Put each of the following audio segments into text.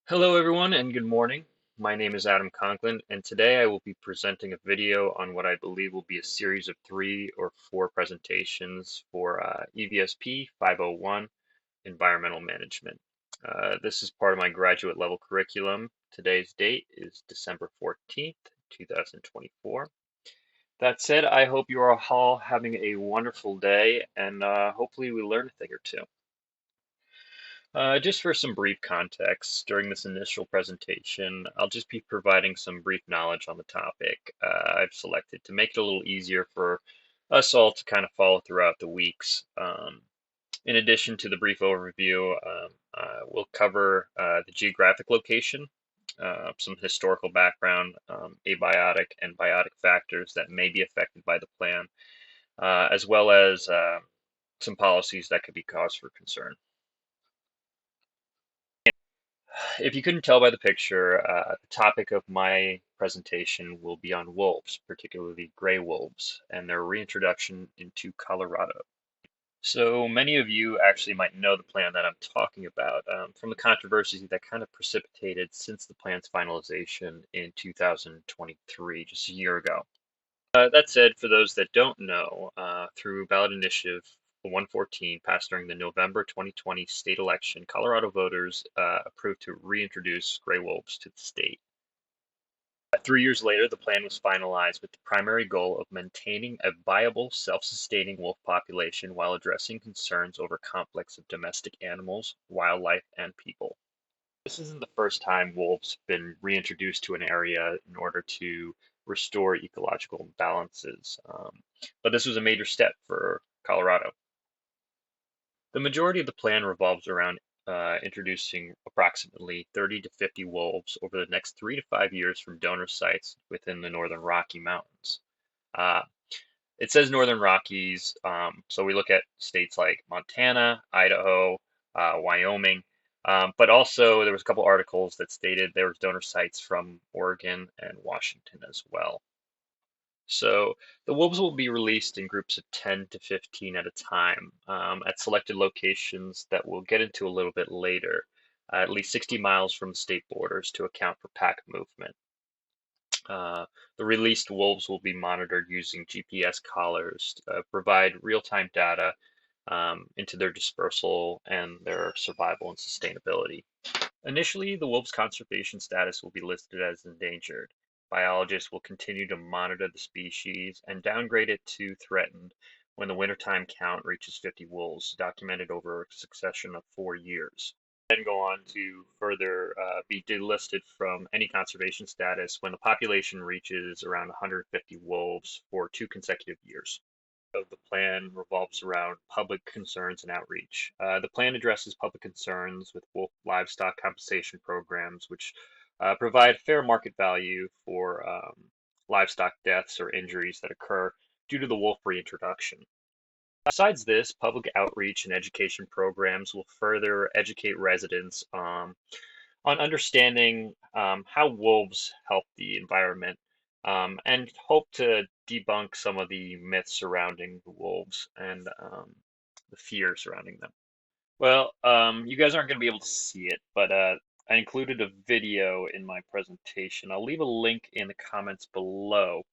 Hello everyone and good morning. My name is Adam Conklin and today I will be presenting a video on what I believe will be a series of 3 or 4 presentations for EVSP 501 Environmental Management. This is part of my graduate level curriculum. Today's date is December 14th, 2024. That said, I hope you are all having a wonderful day and hopefully we learn a thing or two. Just for some brief context, during this initial presentation, I'll just be providing some brief knowledge on the topic I've selected to make it a little easier for us all to kind of follow throughout the weeks. In addition to the brief overview, we'll cover the geographic location, some historical background, abiotic and biotic factors that may be affected by the plan, as well as some policies that could be cause for concern. If you couldn't tell by the picture, the topic of my presentation will be on wolves, particularly gray wolves, and their reintroduction into Colorado. So many of you actually might know the plan that I'm talking about from the controversies that kind of precipitated since the plan's finalization in 2023, just a year ago. That said, for those that don't know, through ballot initiative 114 passed during the November 2020 state election, Colorado voters approved to reintroduce gray wolves to the state. 3 years later, the plan was finalized with the primary goal of maintaining a viable, self-sustaining wolf population while addressing concerns over conflicts of domestic animals, wildlife, and people. This isn't the first time wolves have been reintroduced to an area in order to restore ecological balances, but this was a major step for Colorado. The majority of the plan revolves around introducing approximately 30 to 50 wolves over the next 3 to 5 years from donor sites within the Northern Rocky Mountains. Uh, it says Northern Rockies, so we look at states like Montana, Idaho, Wyoming, but also there was a couple articles that stated there was donor sites from Oregon and Washington as well. So the wolves will be released in groups of 10 to 15 at a time at selected locations that we'll get into a little bit later, at least 60 miles from the state borders to account for pack movement. The released wolves will be monitored using GPS collars to provide real-time data into their dispersal and their survival and sustainability. Initially, the wolf's conservation status will be listed as endangered. Biologists will continue to monitor the species and downgrade it to threatened when the wintertime count reaches 50 wolves, documented over a succession of 4 years. Then go on to further be delisted from any conservation status when the population reaches around 150 wolves for 2 consecutive years. Of the plan revolves around public concerns and outreach. The plan addresses public concerns with wolf livestock compensation programs, which provide fair market value for livestock deaths or injuries that occur due to the wolf reintroduction. Besides this, public outreach and education programs will further educate residents on understanding how wolves help the environment and hope to debunk some of the myths surrounding the wolves and the fear surrounding them. Well, you guys aren't going to be able to see it, but I included a video in my presentation. I'll leave a link in the comments below.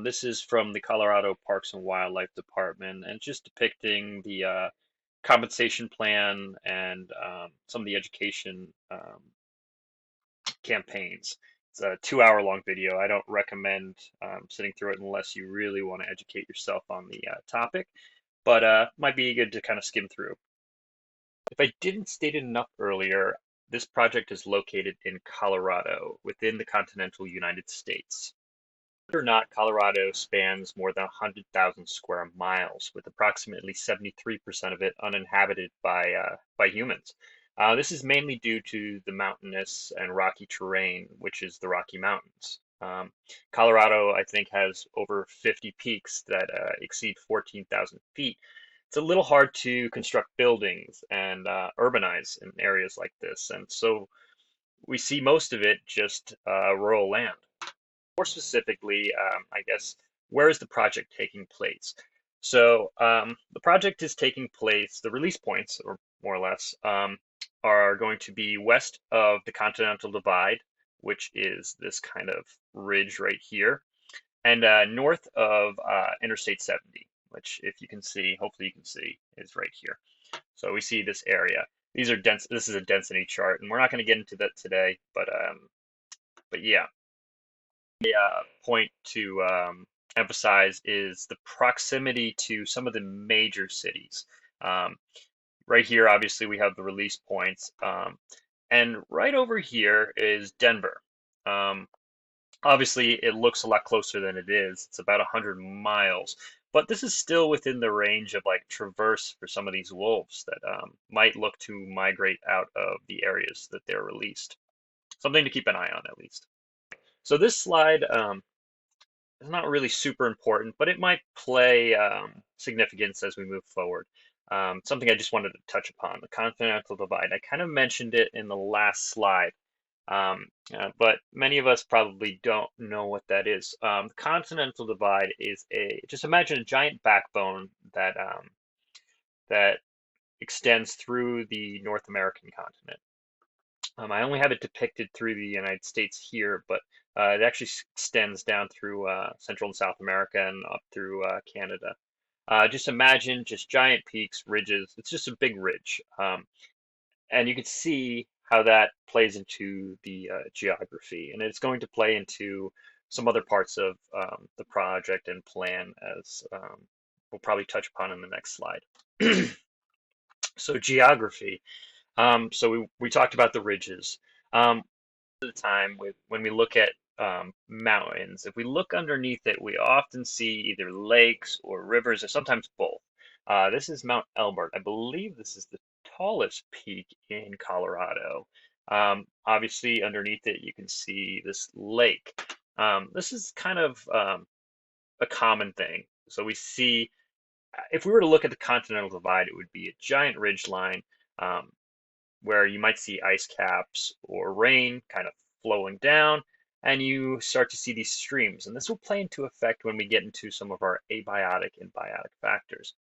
This is from the Colorado Parks and Wildlife Department, and just depicting the compensation plan and some of the education campaigns. It's a 2 hour long video. I don't recommend sitting through it unless you really want to educate yourself on the topic, but might be good to kind of skim through. If I didn't state it enough earlier, this project is located in Colorado within the continental United States. Believe it or not, Colorado spans more than 100,000 square miles, with approximately 73% of it uninhabited by humans. This is mainly due to the mountainous and rocky terrain, which is the Rocky Mountains. Colorado, I think, has over 50 peaks that exceed 14,000 feet. It's a little hard to construct buildings and urbanize in areas like this, and so we see most of it just rural land. More specifically, I guess, where is the project taking place? So the project is taking place, the release points, or more or less, are going to be west of the Continental Divide, which is this kind of ridge right here, and north of Interstate 70, which if you can see, hopefully you can see, is right here. So we see this area. These are dense. This is a density chart, and we're not going to get into that today, but yeah. The point to emphasize is the proximity to some of the major cities. Um, right here, obviously, we have the release points, and right over here is Denver. Um, Obviously, it looks a lot closer than it is. It's about 100 miles, but this is still within the range of like traverse for some of these wolves that might look to migrate out of the areas that they're released. Something to keep an eye on, at least. So this slide is not really super important, but it might play significance as we move forward. Something I just wanted to touch upon, the Continental Divide. I kind of mentioned it in the last slide. But many of us probably don't know what that is. The Continental Divide is just imagine a giant backbone that extends through the North American continent. I only have it depicted through the United States here, but it actually extends down through Central and South America and up through Canada. Just imagine just giant peaks, ridges. It's just a big ridge. And you can see how that plays into the geography, and it's going to play into some other parts of the project and plan as we'll probably touch upon in the next slide. So geography. So we talked about the ridges. The time when we look at mountains, if we look underneath it, we often see either lakes or rivers or sometimes both. This is Mount Elbert. I believe this is the tallest peak in Colorado. Obviously, underneath it, you can see this lake. This is kind of a common thing. So we see, if we were to look at the Continental Divide, it would be a giant ridge line. Um, where you might see ice caps or rain kind of flowing down, and you start to see these streams. And this will play into effect when we get into some of our abiotic and biotic factors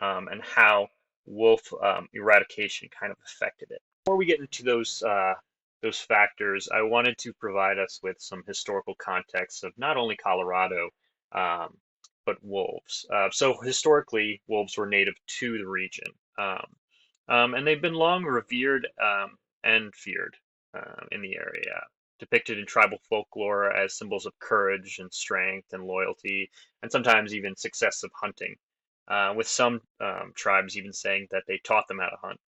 and how wolf eradication kind of affected it. Before we get into those factors, I wanted to provide us with some historical context of not only Colorado, um, but wolves. So historically, wolves were native to the region. And they've been long revered and feared in the area, depicted in tribal folklore as symbols of courage and strength and loyalty, and sometimes even success of hunting, with some tribes even saying that they taught them how to hunt.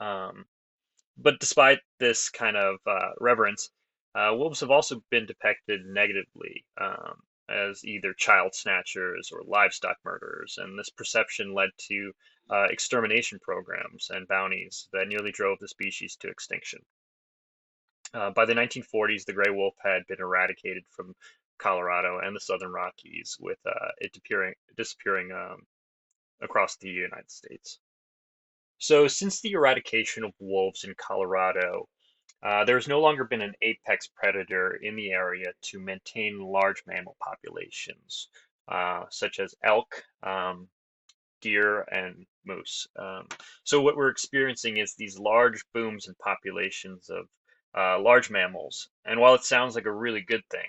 Um, but despite this kind of reverence, wolves have also been depicted negatively as either child snatchers or livestock murderers, and this perception led to extermination programs and bounties that nearly drove the species to extinction. By the 1940s, the gray wolf had been eradicated from Colorado and the Southern Rockies, with it disappearing across the United States. So, since the eradication of wolves in Colorado, there's no longer been an apex predator in the area to maintain large mammal populations, such as elk, deer, and moose. So what we're experiencing is these large booms in populations of large mammals. And while it sounds like a really good thing,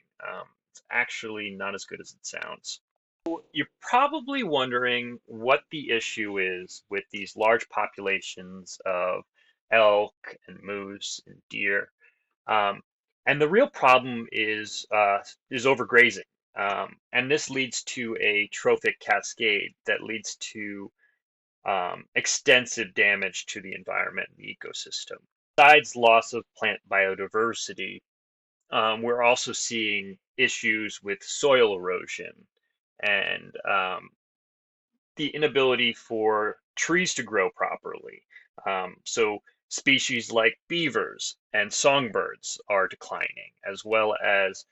it's actually not as good as it sounds. You're probably wondering what the issue is with these large populations of elk and moose and deer. Um, and the real problem is overgrazing. And this leads to a trophic cascade that leads to extensive damage to the environment and the ecosystem. Besides loss of plant biodiversity, we're also seeing issues with soil erosion and the inability for trees to grow properly. So species like beavers and songbirds are declining, as well as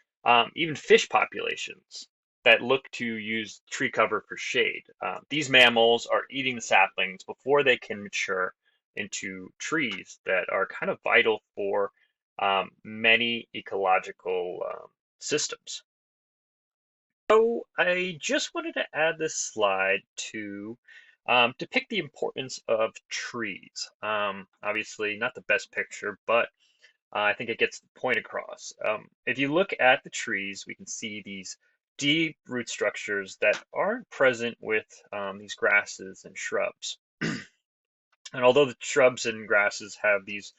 even fish populations that look to use tree cover for shade. These mammals are eating the saplings before they can mature into trees that are kind of vital for many ecological systems. So I just wanted to add this slide to depict the importance of trees. Obviously, not the best picture, but I think it gets the point across. If you look at the trees, we can see these deep root structures that aren't present with these grasses and shrubs. And although the shrubs and grasses have these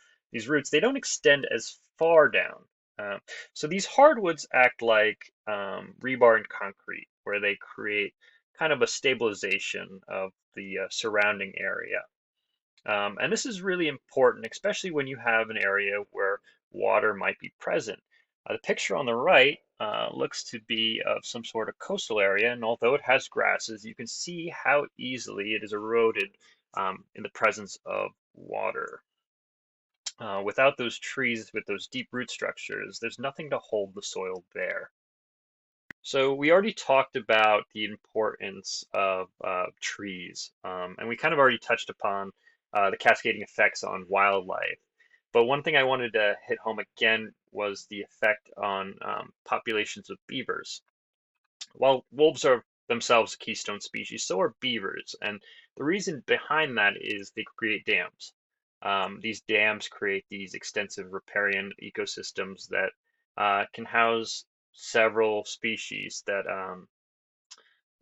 roots, they don't extend as far down. Uh, so these hardwoods act like rebar and concrete, where they create kind of a stabilization of the surrounding area. And this is really important, especially when you have an area where water might be present. The picture on the right looks to be of some sort of coastal area, and although it has grasses, you can see how easily it is eroded in the presence of water. Without those trees with those deep root structures, there's nothing to hold the soil bare. So we already talked about the importance of trees, and we kind of already touched upon the cascading effects on wildlife. But one thing I wanted to hit home again was the effect on populations of beavers. While wolves are themselves a keystone species, so are beavers, and the reason behind that is they create dams. These dams create these extensive riparian ecosystems that can house several species that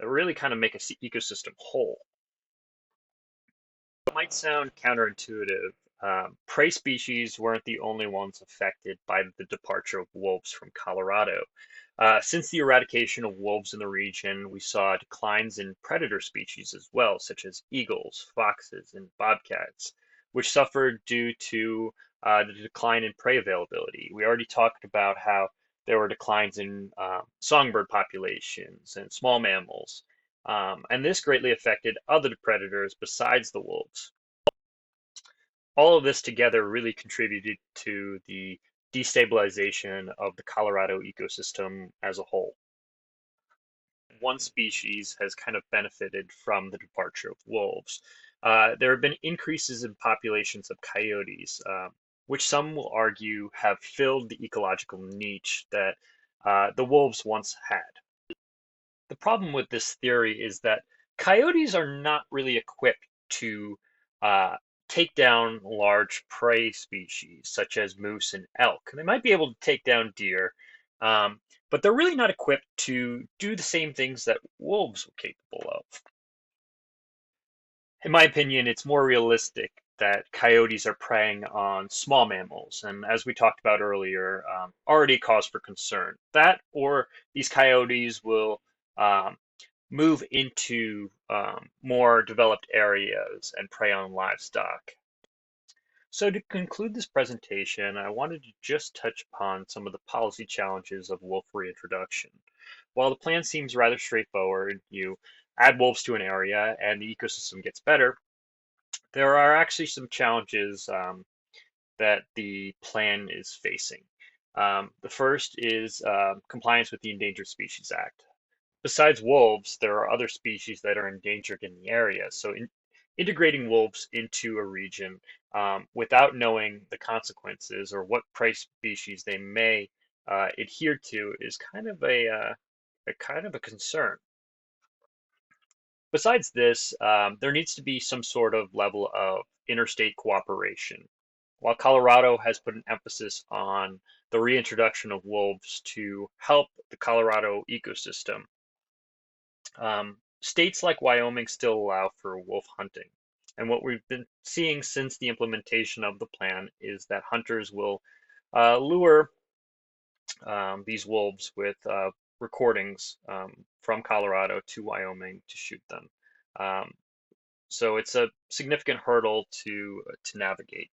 really kind of make a ecosystem whole. It might sound counterintuitive. Prey species weren't the only ones affected by the departure of wolves from Colorado. Since the eradication of wolves in the region, we saw declines in predator species as well, such as eagles, foxes, and bobcats, which suffered due to the decline in prey availability. We already talked about how there were declines in songbird populations and small mammals, and this greatly affected other predators besides the wolves. All of this together really contributed to the destabilization of the Colorado ecosystem as a whole. One species has kind of benefited from the departure of wolves. There have been increases in populations of coyotes, which some will argue have filled the ecological niche that the wolves once had. The problem with this theory is that coyotes are not really equipped to uh, take down large prey species such as moose and elk. They might be able to take down deer, but they're really not equipped to do the same things that wolves were capable of. In my opinion, it's more realistic that coyotes are preying on small mammals, and as we talked about earlier, already cause for concern. That or these coyotes will um, move into more developed areas and prey on livestock. So to conclude this presentation, I wanted to just touch upon some of the policy challenges of wolf reintroduction. While the plan seems rather straightforward, you add wolves to an area and the ecosystem gets better, there are actually some challenges that the plan is facing. The first is compliance with the Endangered Species Act. Besides wolves, there are other species that are endangered in the area. So integrating wolves into a region without knowing the consequences or what prey species they may adhere to is kind of a kind of a concern. Besides this, there needs to be some sort of level of interstate cooperation. While Colorado has put an emphasis on the reintroduction of wolves to help the Colorado ecosystem, states like Wyoming still allow for wolf hunting. And what we've been seeing since the implementation of the plan is that hunters will lure these wolves with recordings from Colorado to Wyoming to shoot them. Um, so it's a significant hurdle to navigate.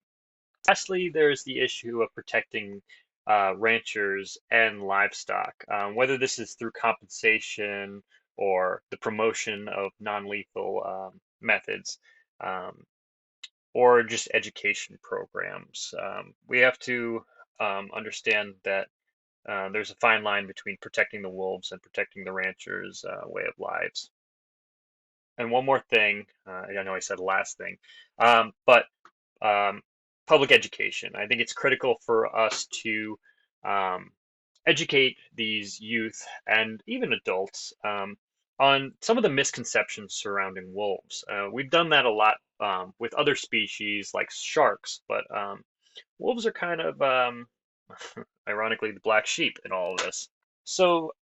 Lastly, there's the issue of protecting ranchers and livestock, whether this is through compensation or the promotion of non-lethal methods, um, or just education programs. We have to understand that there's a fine line between protecting the wolves and protecting the ranchers' way of lives. And one more thing, I know I said last thing, but um, public education. I think it's critical for us to um, educate these youth and even adults on some of the misconceptions surrounding wolves. We've done that a lot with other species like sharks, but wolves are kind of, ironically, the black sheep in all of this. So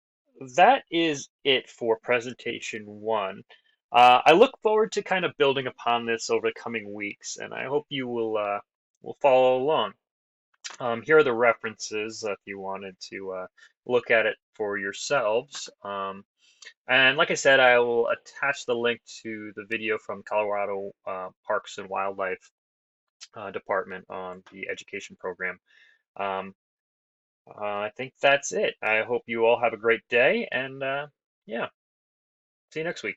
that is it for presentation one. I look forward to kind of building upon this over the coming weeks, and I hope you will follow along. Here are the references if you wanted to look at it for yourselves. And like I said, I will attach the link to the video from Colorado Parks and Wildlife Department on the education program. Um, I think that's it. I hope you all have a great day, and yeah, see you next week.